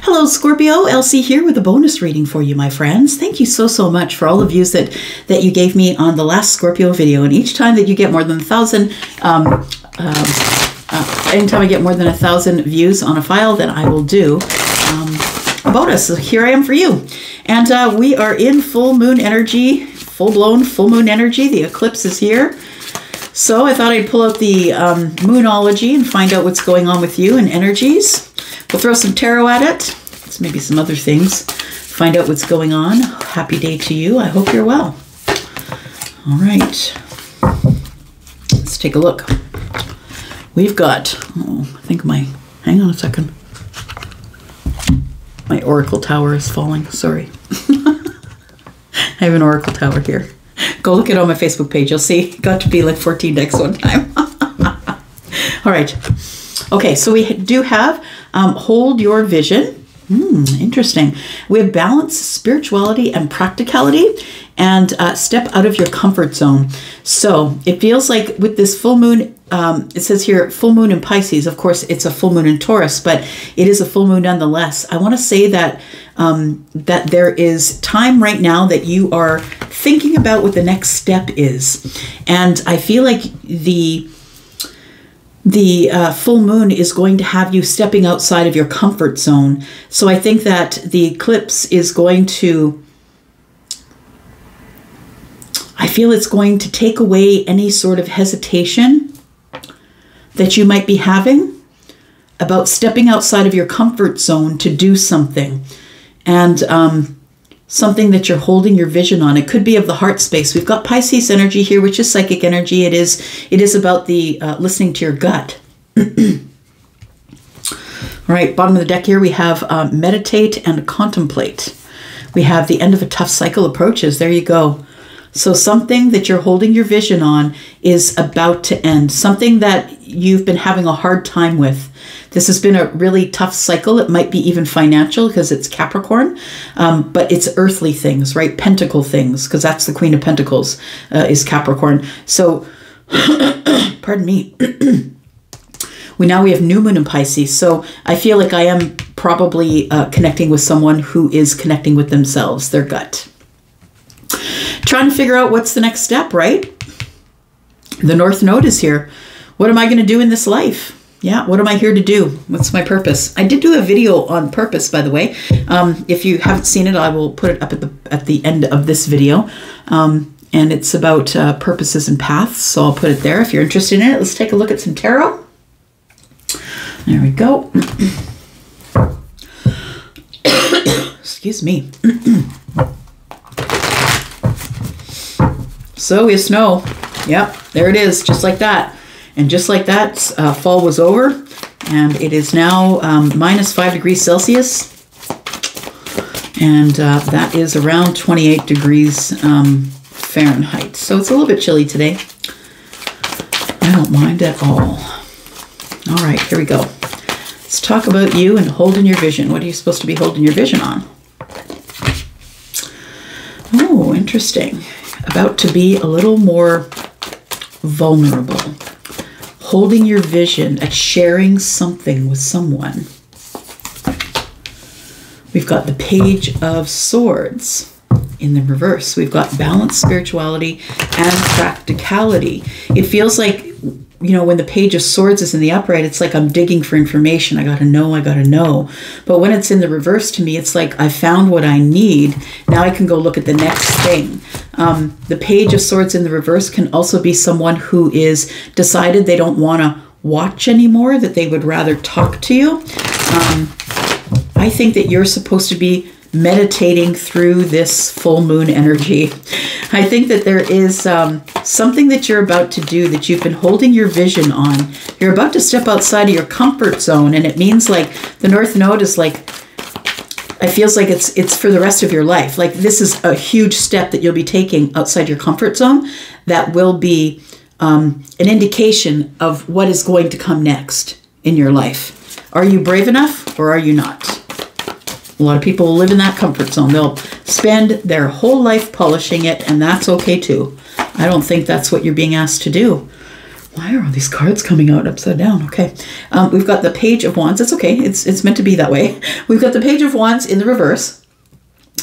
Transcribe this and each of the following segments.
Hello, Scorpio. Elsie here with a bonus reading for you, my friends. Thank you so much for all the views that you gave me on the last Scorpio video. And each time that you get more than 1,000, anytime I get more than 1,000 views on a file, then I will do a bonus. So here I am for you. And we are in full moon energy, full-blown full moon energy. The eclipse is here. So I thought I'd pull out the Moonology and find out what's going on with you and energies. We'll throw some tarot at it. Maybe some other things. Find out what's going on. Happy day to you. I hope you're well. All right. Let's take a look. We've got, I think hang on a second. My Oracle Tower is falling. Sorry. I have an Oracle Tower here. Go look it on my Facebook page. You'll see. It got to be like 14 decks one time. All right. Okay, so we do have Hold Your Vision. Interesting. We have balance, spirituality, and practicality, and step out of your comfort zone. So it feels like with this full moon, it says here, full moon in Pisces. Of course, it's a full moon in Taurus, but it is a full moon nonetheless. I want to say that that there is time right now that you are thinking about what the next step is. And I feel like the full moon is going to have you stepping outside of your comfort zone. So I think that the eclipse is going to, I feel it's going to take away any sort of hesitation that you might be having about stepping outside of your comfort zone to do something. And something that you're holding your vision on. It could be of the heart space. We've got Pisces energy here, which is psychic energy. It is about the listening to your gut. All right, bottom of the deck here, we have meditate and contemplate. We have the end of a tough cycle approaches. There you go. So something that you're holding your vision on is about to end. Something that you've been having a hard time with. This has been a really tough cycle. It might be even financial because it's Capricorn, but it's earthly things, right? Pentacle things, because that's the Queen of Pentacles is Capricorn. So, pardon me. We have new moon in Pisces. So I feel like I am probably connecting with someone who is connecting with themselves, their gut. Trying to figure out what's the next step, right? The North Node is here. What am I going to do in this life? Yeah, what am I here to do? What's my purpose? I did do a video on purpose, by the way. If you haven't seen it, I will put it up at the end of this video. And it's about purposes and paths, so I'll put it there if you're interested in it. Let's take a look at some tarot. There we go. Excuse me. So we have snow. Yep, there it is, just like that. And just like that, fall was over, and it is now -5 degrees Celsius, and that is around 28 degrees Fahrenheit. So it's a little bit chilly today. I don't mind at all. All right, here we go. Let's talk about you and holding your vision. What are you supposed to be holding your vision on? Oh, interesting. About to be a little more vulnerable. Holding your vision at sharing something with someone. We've got the Page of Swords in the reverse. We've got balance, spirituality, and practicality. It feels like, you know, when the Page of Swords is in the upright, it's like I'm digging for information. I gotta know. But when it's in the reverse, to me, it's like I found what I need. Now I can go look at the next thing. The Page of Swords in the reverse can also be someone who is decided they don't want to watch anymore, that they would rather talk to you. I think that you're supposed to be meditating through this full moon energy. I think that there is something that you're about to do that you've been holding your vision on. You're about to step outside of your comfort zone, and it means like the North Node is like, it feels like it's for the rest of your life. Like this is a huge step that you'll be taking outside your comfort zone that will be an indication of what is going to come next in your life. Are you brave enough or are you not? A lot of people will live in that comfort zone. They'll spend their whole life polishing it, and that's okay too. I don't think that's what you're being asked to do. Why are all these cards coming out upside down? Okay. We've got the Page of Wands. It's okay. It's meant to be that way. We've got the Page of Wands in the reverse.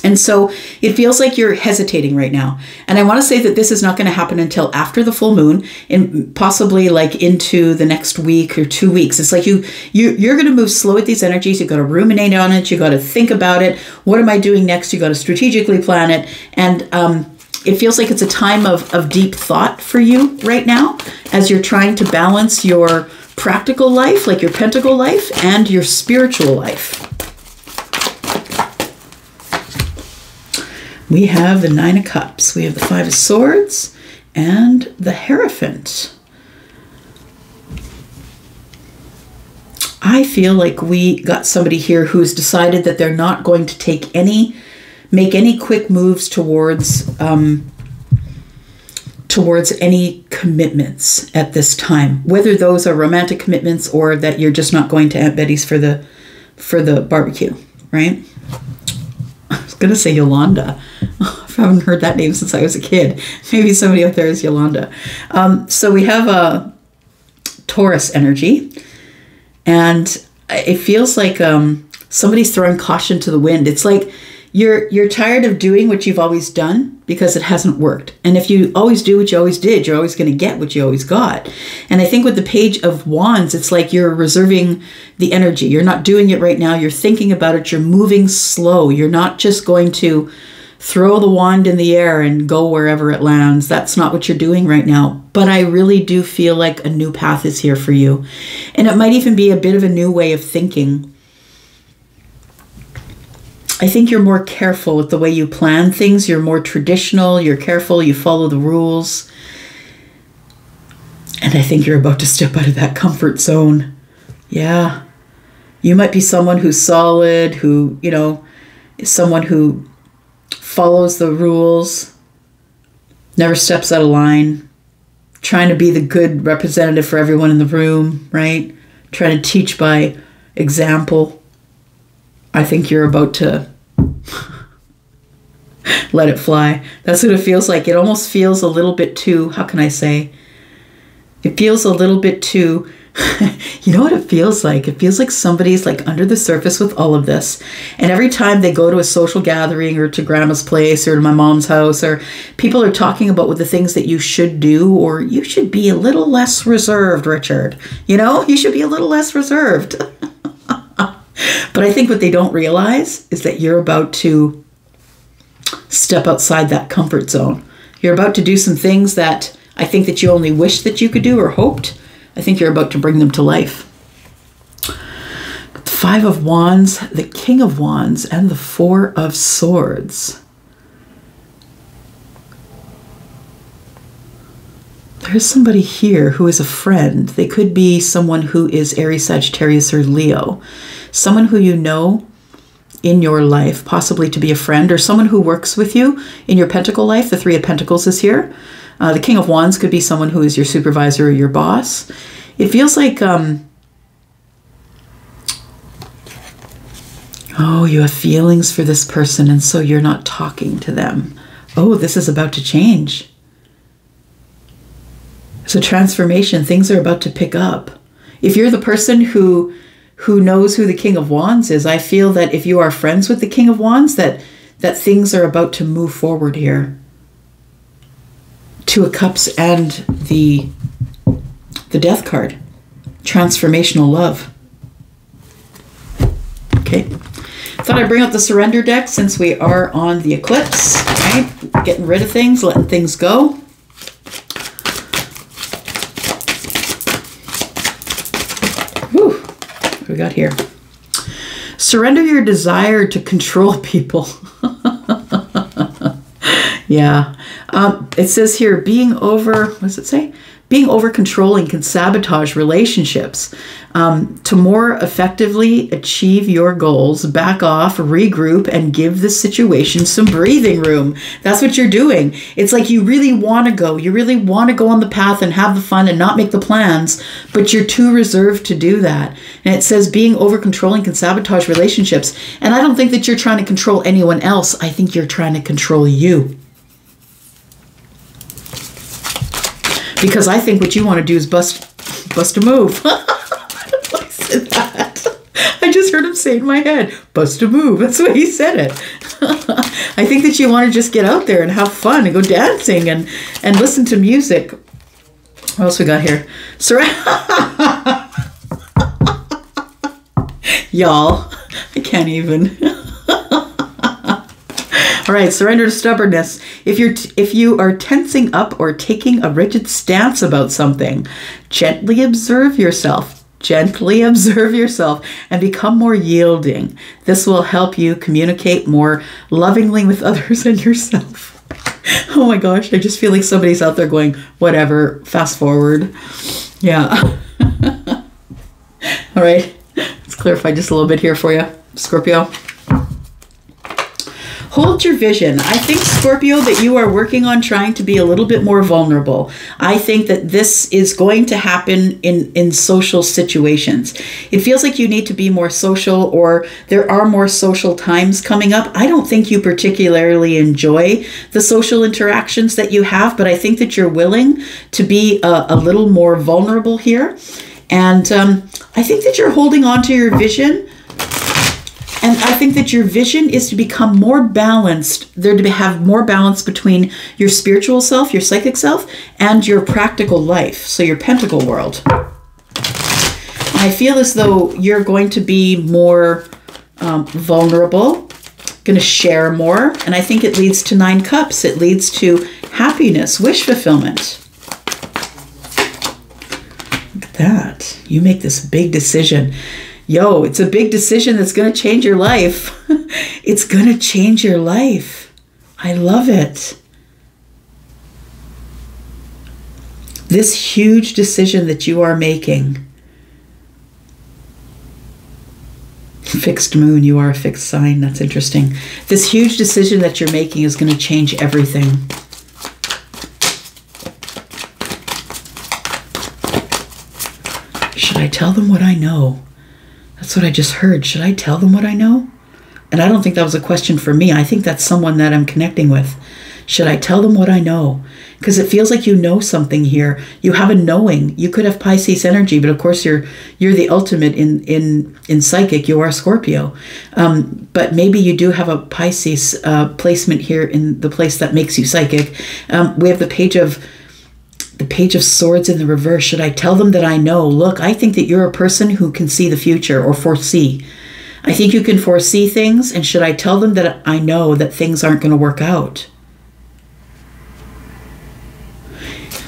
And so it feels like you're hesitating right now. And I want to say that this is not going to happen until after the full moon and possibly like into the next week or 2 weeks. It's like you're going to move slow with these energies. You got to ruminate on it. You got to think about it. What am I doing next? You got to strategically plan it. And it feels like it's a time of deep thought for you right now as you're trying to balance your practical life, like your pentacle life, and your spiritual life. We have the Nine of Cups, we have the Five of Swords, and the Hierophant. I feel like we got somebody here who's decided that they're not going to make any quick moves towards any commitments at this time, whether those are romantic commitments or that you're just not going to Aunt Betty's for the barbecue, right? I was gonna say Yolanda. I haven't heard that name since I was a kid. Maybe somebody out there is Yolanda. So we have a Taurus energy, and it feels like somebody's throwing caution to the wind. It's like you're tired of doing what you've always done because it hasn't worked. And if you always do what you always did, you're always going to get what you always got. And I think with the Page of Wands, it's like you're reserving the energy. You're not doing it right now. You're thinking about it. You're moving slow. You're not just going to throw the wand in the air and go wherever it lands. That's not what you're doing right now. But I really do feel like a new path is here for you. And it might even be a bit of a new way of thinking. I think you're more careful with the way you plan things. You're more traditional. You're careful. You follow the rules. And I think you're about to step out of that comfort zone. Yeah. You might be someone who's solid, who, is someone who follows the rules, never steps out of line, trying to be the good representative for everyone in the room, right? Trying to teach by example. I think you're about to let it fly. That's what it feels like. It almost feels a little bit too, how can I say? It feels a little bit too, you know what it feels like? It feels like somebody's like under the surface with all of this. And every time they go to a social gathering or to grandma's place or to my mom's house, or people are talking about what the things that you should do, or you should be a little less reserved, Richard. You should be a little less reserved. But I think what they don't realize is that you're about to step outside that comfort zone. You're about to do some things that I think that you only wished that you could do or hoped. I think you're about to bring them to life. The Five of Wands, the King of Wands, and the Four of Swords. There's somebody here who is a friend. They could be someone who is Aries, Sagittarius, or Leo. Someone who you know in your life, possibly to be a friend, or someone who works with you in your pentacle life. The Three of Pentacles is here. The King of Wands could be someone who is your supervisor or your boss. It feels like, oh, you have feelings for this person, and so you're not talking to them. Oh, this is about to change. It's a transformation. Things are about to pick up. If you're the person who knows who the King of Wands is, I feel that if you are friends with the King of Wands, that things are about to move forward here. Two of Cups and the Death card. Transformational love. Okay. Thought I'd bring out the Surrender deck since we are on the eclipse. Right? Getting rid of things, letting things go. Whew. What do we got here? Surrender your desire to control people. Yeah. It says here, what does it say? Being over controlling can sabotage relationships. To more effectively achieve your goals, back off, regroup, and give the situation some breathing room. That's what you're doing. It's like you really want to go. You really want to go on the path and have the fun and not make the plans, but you're too reserved to do that. And it says being over controlling can sabotage relationships. And I don't think that you're trying to control anyone else. I think you're trying to control you. Because I think what you want to do is bust a move. I said that. I just heard him say it in my head, bust a move. That's the way he said it. I think that you want to just get out there and have fun and go dancing and listen to music. What else we got here? Y'all, I can't even. All right, surrender to stubbornness. If you are tensing up or taking a rigid stance about something, gently observe yourself. Gently observe yourself and become more yielding. This will help you communicate more lovingly with others and yourself. Oh my gosh, I just feel like somebody's out there going, whatever, fast forward. Yeah. All right, let's clarify just a little bit here for you, Scorpio. Hold your vision. I think, Scorpio, that you are working on trying to be a little bit more vulnerable. I think that this is going to happen in social situations. It feels like you need to be more social, or there are more social times coming up. I don't think you particularly enjoy the social interactions that you have, but I think that you're willing to be a little more vulnerable here. And I think that you're holding on to your vision. And I think that your vision is to become more balanced, to have more balance between your spiritual self, your psychic self, and your practical life, so your pentacle world. I feel as though you're going to be more vulnerable, going to share more, and I think it leads to 9 cups. It leads to happiness, wish fulfillment. Look at that. You make this big decision. Yo, it's a big decision that's going to change your life. It's going to change your life. I love it. This huge decision that you are making. Fixed moon, you are a fixed sign. That's interesting. This huge decision that you're making is going to change everything. Should I tell them what I know? That's what I just heard. Should I tell them what I know? And I don't think that was a question for me. I think that's someone that I'm connecting with. Should I tell them what I know? Because it feels like you know something here. You have a knowing. You could have Pisces energy, but of course you're the ultimate in psychic. You are Scorpio. But maybe you do have a Pisces placement here in the place that makes you psychic. We have the Page of Swords in the reverse. Should I tell them that I know? Look, I think that you're a person who can see the future or foresee. I think you can foresee things, and should I tell them that I know that things aren't going to work out?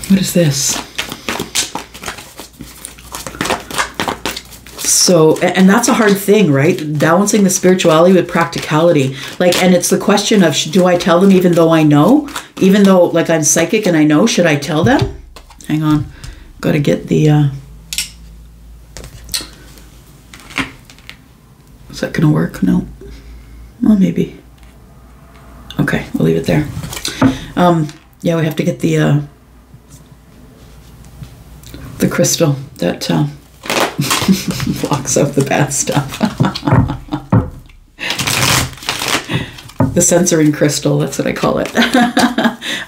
What is this? So, and that's a hard thing, right? Balancing the spirituality with practicality. Like, and it's the question of, do I tell them even though I know? Even though, like, I'm psychic and I know, should I tell them? Hang on. Got to get the... Is that going to work? No. Well, maybe. Okay, we'll leave it there. Yeah, we have to get the crystal that blocks out the bad stuff. The censoring crystal, that's what I call it.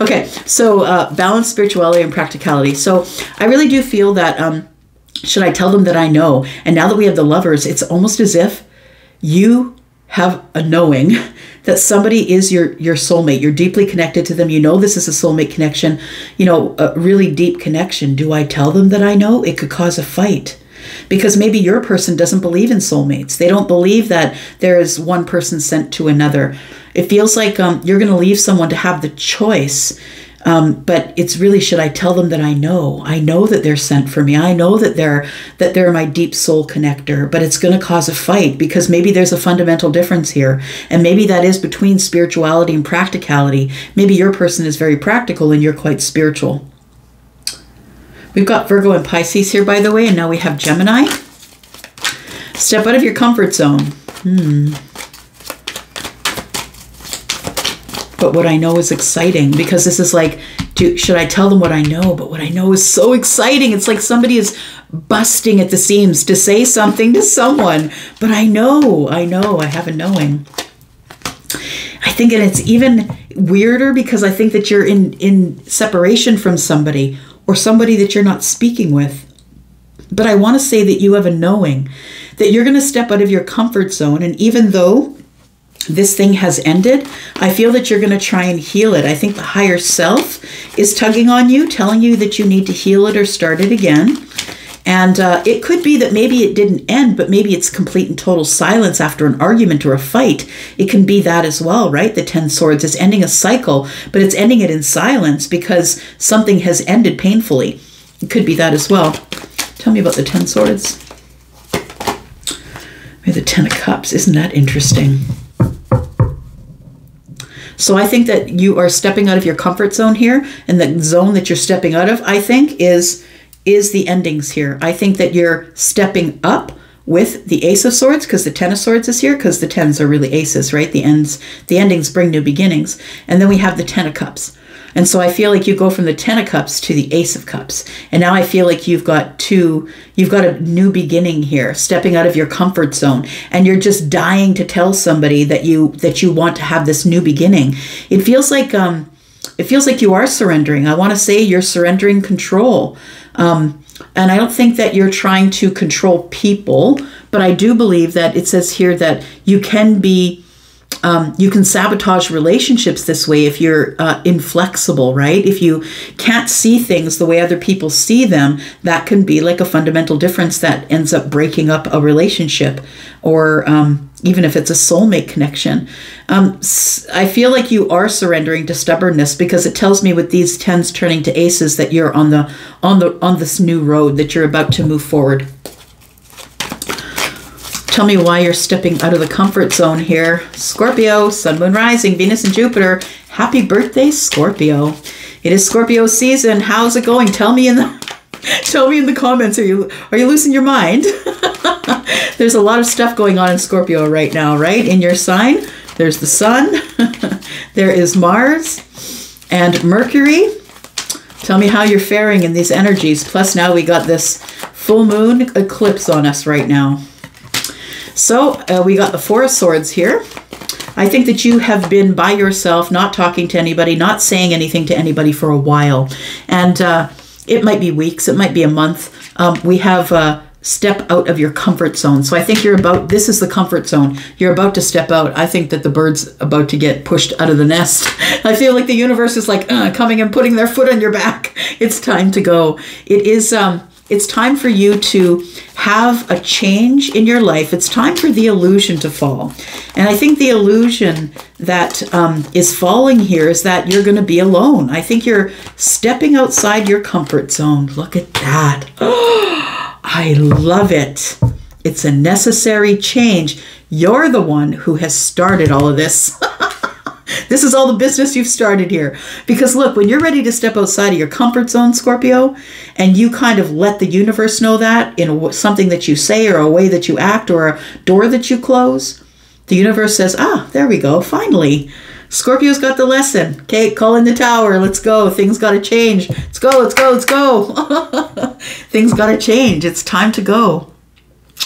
Okay, so balance, spirituality, and practicality. So I really do feel that, should I tell them that I know? And now that we have the Lovers, it's almost as if you have a knowing that somebody is your soulmate. You're deeply connected to them. You know this is a soulmate connection, you know, a really deep connection. Do I tell them that I know? It could cause a fight. Because maybe your person doesn't believe in soulmates. They don't believe that there is one person sent to another. It feels like you're going to leave someone to have the choice. But it's really, should I tell them that I know? I know that they're sent for me. I know that they're my deep soul connector. But it's going to cause a fight because maybe there's a fundamental difference here. And maybe that is between spirituality and practicality. Maybe your person is very practical and you're quite spiritual. We've got Virgo and Pisces here, by the way, and now we have Gemini. Step out of your comfort zone. But what I know is exciting, because this is like, should I tell them what I know? But what I know is so exciting. It's like somebody is busting at the seams to say something to someone. But I know, I have a knowing. I think, and it's even weirder because I think that you're in separation from somebody. or somebody that you're not speaking with. But I want to say that you have a knowing that you're going to step out of your comfort zone. And even though this thing has ended, I feel that you're going to try and heal it. I think the higher self is tugging on you, telling you that you need to heal it or start it again. And it could be that maybe it didn't end, but maybe it's complete and total silence after an argument or a fight. It can be that as well, right? The 10 swords is ending a cycle, but it's ending it in silence because something has ended painfully. It could be that as well. Tell me about the 10 swords. Or the 10 of cups. Isn't that interesting? So I think that you are stepping out of your comfort zone here, and the zone that you're stepping out of, I think, is the endings here. I think that you're stepping up with the Ace of Swords, because the 10 of Swords is here, because the 10s are really aces, right? The endings bring new beginnings. And then we have the 10 of Cups. And so I feel like you go from the 10 of Cups to the Ace of Cups. And now I feel like you've got a new beginning here, stepping out of your comfort zone. And you're just dying to tell somebody that you want to have this new beginning. It feels like you are surrendering. I want to say you're surrendering control. And I don't think that you're trying to control people, but I do believe that it says here that you can sabotage relationships this way if you're inflexible, right? If you can't see things the way other people see them, that can be like a fundamental difference that ends up breaking up a relationship, or even if it's a soulmate connection. I feel like you are surrendering to stubbornness, because it tells me with these 10s turning to aces that you're on this new road, that you're about to move forward. Tell me why you're stepping out of the comfort zone here. Scorpio, Sun, Moon, Rising, Venus, and Jupiter. Happy birthday, Scorpio. It is Scorpio season. How's it going? Tell me in the comments. Are you losing your mind? There's a lot of stuff going on in Scorpio right now, right? In your sign, there's the Sun, there is Mars, and Mercury. Tell me how you're faring in these energies. Plus now we got this full moon eclipse on us right now. So we got the 4 of Swords here. I think that you have been by yourself, not talking to anybody, not saying anything to anybody for a while. And it might be weeks, it might be a month. We have step out of your comfort zone. So I think this is the comfort zone. You're about to step out. I think that the bird's about to get pushed out of the nest. I feel like the universe is like coming and putting their foot on your back. It's time to go. It's time for you to have a change in your life. It's time for the illusion to fall. And I think the illusion that is falling here is that you're going to be alone. I think you're stepping outside your comfort zone. Look at that. Oh, I love it. It's a necessary change. You're the one who has started all of this. This is all the business you've started here. Because look, when you're ready to step outside of your comfort zone, Scorpio, and you kind of let the universe know that in something that you say or a way that you act or a door that you close, the universe says, there we go, finally. Scorpio's got the lesson. Okay, call in the tower. Let's go. Things got to change. Let's go, let's go, let's go. Things got to change. It's time to go.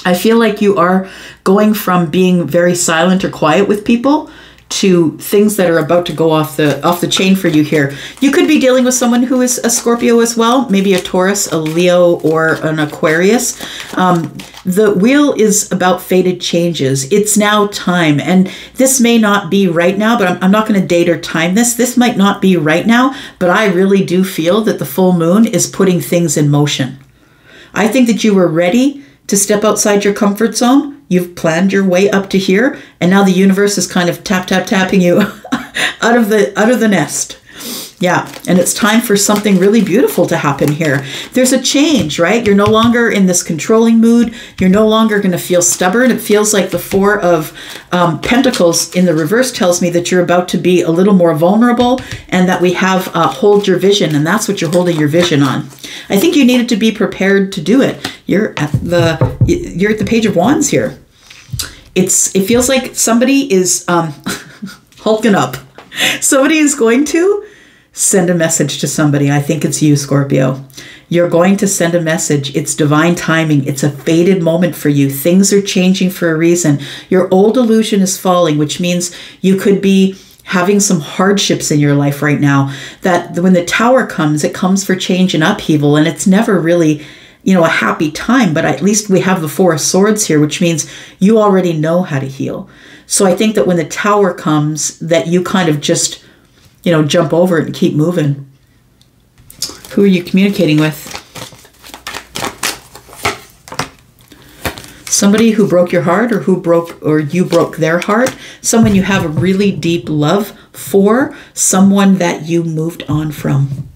I feel like you are going from being very silent or quiet with people to things that are about to go off the chain for you here. You could be dealing with someone who is a Scorpio as well, maybe a Taurus, a Leo, or an Aquarius. The wheel is about fated changes. It's now time, and this may not be right now, but I'm not going to date or time this. This might not be right now, but I really do feel that the full moon is putting things in motion. I think that you were ready to step outside your comfort zone. You've planned your way up to here, and now the universe is kind of tapping you out of the nest. Yeah, and it's time for something really beautiful to happen here. There's a change, right? You're no longer in this controlling mood. You're no longer going to feel stubborn. It feels like the 4 of Pentacles in the reverse tells me that you're about to be a little more vulnerable, and that we have hold your vision, and that's what you're holding your vision on. I think you needed to be prepared to do it. You're at the Page of Wands here. It feels like somebody is hulking up. Somebody is going to send a message to somebody. I think it's you, Scorpio. You're going to send a message. It's divine timing. It's a fated moment for you. Things are changing for a reason. Your old illusion is falling, which means you could be having some hardships in your life right now, that when the Tower comes, it comes for change and upheaval, and it's never really, you know, a happy time, but at least we have the Four of Swords here, which means you already know how to heal. So I think that when the Tower comes, that you kind of just, you know, jump over it and keep moving. Who are you communicating with? Somebody who broke your heart, or you broke their heart. Someone you have a really deep love for. Someone that you moved on from.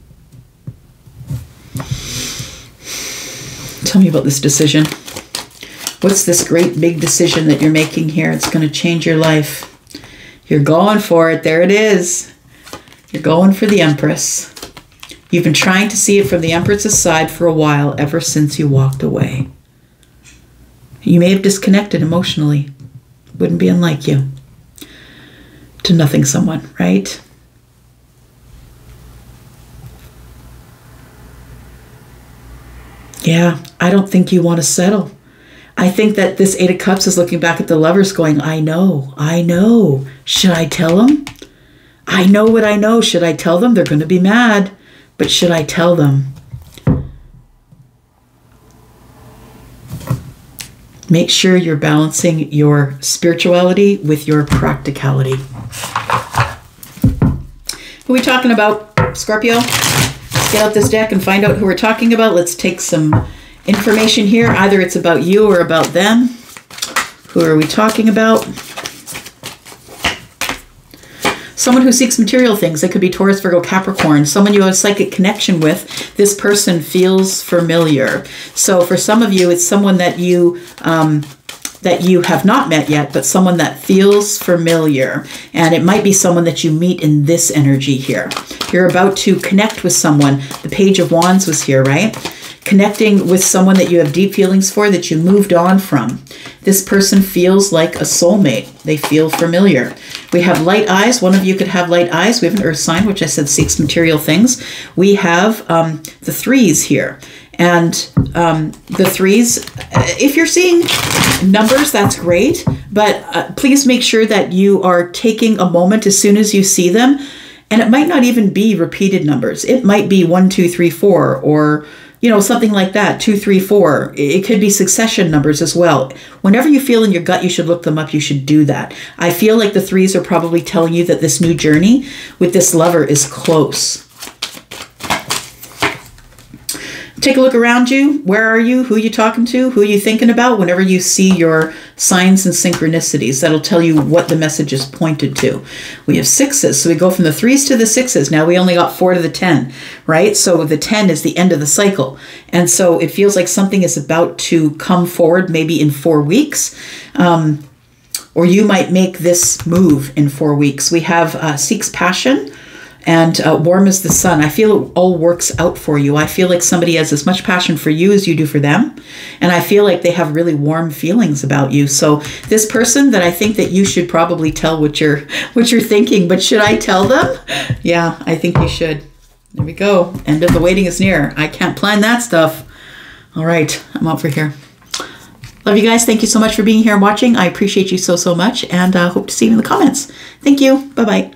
Tell me about this decision. What's this great big decision that you're making here? It's going to change your life. You're going for it. There it is. You're going for the Empress. You've been trying to see it from the Empress's side for a while, ever since you walked away. You may have disconnected emotionally. Wouldn't be unlike you. To nothing someone, right? Yeah, I don't think you want to settle. I think that this Eight of Cups is looking back at the Lovers going, I know. Should I tell them? I know what I know. Should I tell them? They're going to be mad. But should I tell them? Make sure you're balancing your spirituality with your practicality. Who are we talking about, Scorpio? Let's get out this deck and find out who we're talking about. Let's take some information here. Either it's about you or about them. Who are we talking about? Someone who seeks material things. It could be Taurus, Virgo, Capricorn. Someone you have a psychic connection with. This person feels familiar. So for some of you, it's someone that you have not met yet, but someone that feels familiar. And it might be someone that you meet in this energy here. You're about to connect with someone. The Page of Wands was here, right? Connecting with someone that you have deep feelings for, that you moved on from. This person feels like a soulmate. They feel familiar. We have light eyes. One of you could have light eyes. We have an earth sign, which I said seeks material things. We have the threes here. And the threes, if you're seeing numbers, that's great. But please make sure that you are taking a moment as soon as you see them. And it might not even be repeated numbers. It might be 1, 2, 3, 4, or you know, something like that, 2, 3, 4. It could be succession numbers as well. Whenever you feel in your gut you should look them up, you should do that. I feel like the threes are probably telling you that this new journey with this lover is close. Take a look around you. Where are you? Who are you talking to? Who are you thinking about? Whenever you see your signs and synchronicities, that'll tell you what the message is pointed to. We have sixes, so we go from the threes to the sixes. Now we only got 4 to the 10, right? So the 10 is the end of the cycle. And so it feels like something is about to come forward maybe in 4 weeks. Or you might make this move in 4 weeks. We have seeks passion. And warm as the sun. I feel it all works out for you. I feel like somebody has as much passion for you as you do for them. And I feel like they have really warm feelings about you. So this person that I think that you should probably tell what you're thinking, but should I tell them? Yeah, I think you should. There we go. End of the waiting is near. I can't plan that stuff. All right, I'm out for here. Love you guys. Thank you so much for being here and watching. I appreciate you so much, and hope to see you in the comments. Thank you. Bye-bye.